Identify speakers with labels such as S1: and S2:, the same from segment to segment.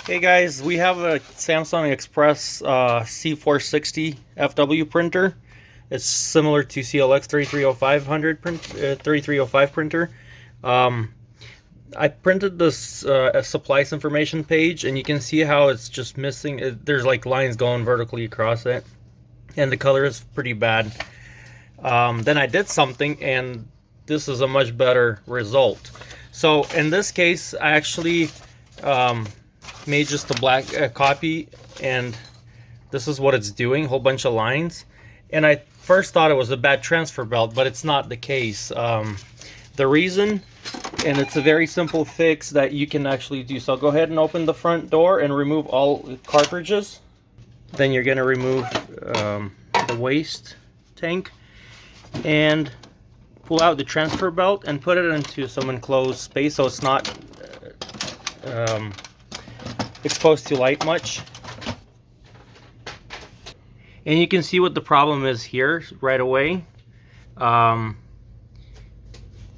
S1: Hey guys, we have a Samsung Express C460FW printer. It's similar to CLX-3305 printer. I printed this supplies information page, and you can see how it's just missing. There's like lines going vertically across it, and the color is pretty bad. Then I did something, and this is a much better result. So in this case, I actually made just a black copy, and this is what it's doing, a whole bunch of lines. And I first thought it was a bad transfer belt, but it's not the case. The reason, and it's a very simple fix that you can actually do. So go ahead and open the front door and remove all cartridges. Then you're going to remove the waste tank and pull out the transfer belt and put it into some enclosed space so it's not exposed to light much. And you can see what the problem is here right away.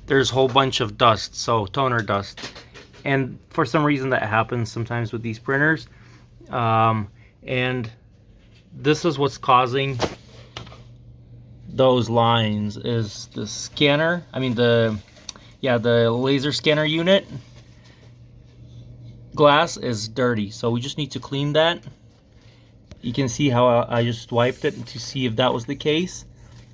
S1: There's a whole bunch of dust, so toner dust, and for some reason that happens sometimes with these printers, and this is what's causing those lines. Is the scanner, the laser scanner unit glass is dirty, so we just need to clean that. You can see how I just wiped it to see if that was the case,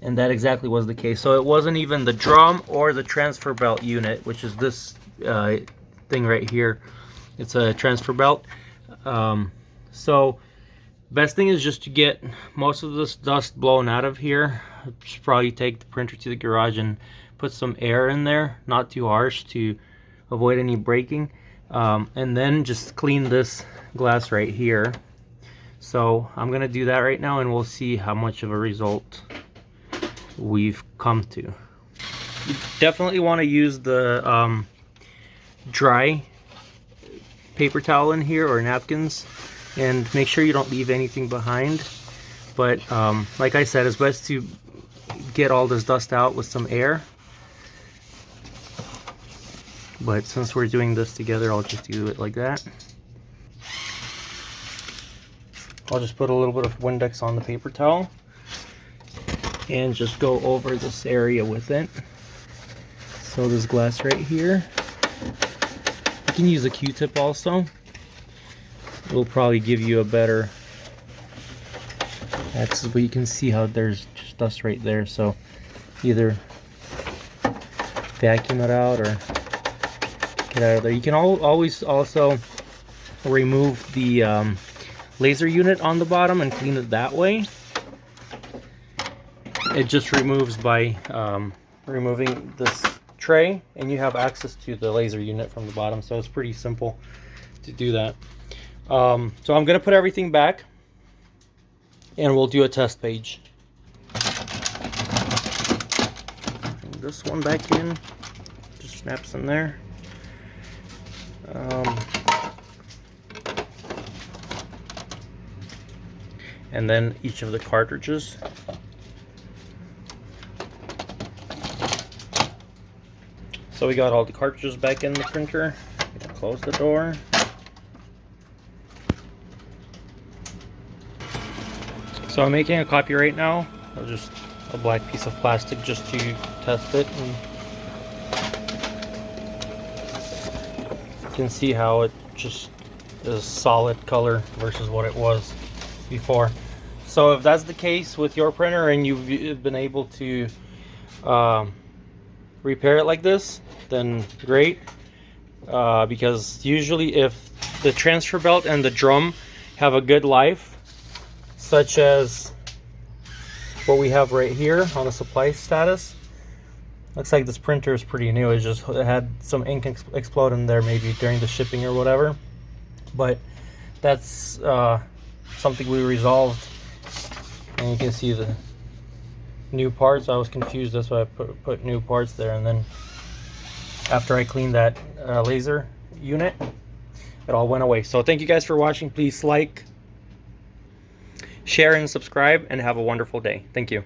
S1: and that exactly was the case. So it wasn't even the drum or the transfer belt unit, which is this thing right here. It's a transfer belt. So best thing is just to get most of this dust blown out of here. Should probably take the printer to the garage and put some air in there, not too harsh, to avoid any breaking. And then just clean this glass right here. So I'm gonna do that right now, and we'll see how much of a result we've come to. You definitely want to use the dry paper towel in here, or napkins, and make sure you don't leave anything behind. But like I said, it's best to get all this dust out with some air. But since we're doing this together, I'll just do it like that. I'll just put a little bit of Windex on the paper towel and just go over this area with it. So this glass right here, you can use a Q-tip also. It will probably give you a better access, but you can see how there's just dust right there. So either vacuum it out or get out of there. You can always also remove the laser unit on the bottom and clean it that way. It just removes by removing this tray, and you have access to the laser unit from the bottom, so it's pretty simple to do that. So I'm gonna put everything back, and we'll do a test page. Bring this one back in, just snaps in there. And then each of the cartridges. So we got all the cartridges back in the printer. Close the door. So I'm making a copy right now of just a black piece of plastic just to test it. And you can see how it just is solid color versus what it was before. So if that's the case with your printer and you've been able to repair it like this, then great, because usually if the transfer belt and the drum have a good life, such as what we have right here on the supply status, looks like this printer is pretty new. It had some ink explode in there maybe during the shipping or whatever, but that's something we resolved. And you can see the new parts. I was confused, that's why I put new parts there. And then after I cleaned that laser unit, it all went away. So thank you guys for watching. Please like, share, and subscribe, and have a wonderful day. Thank you.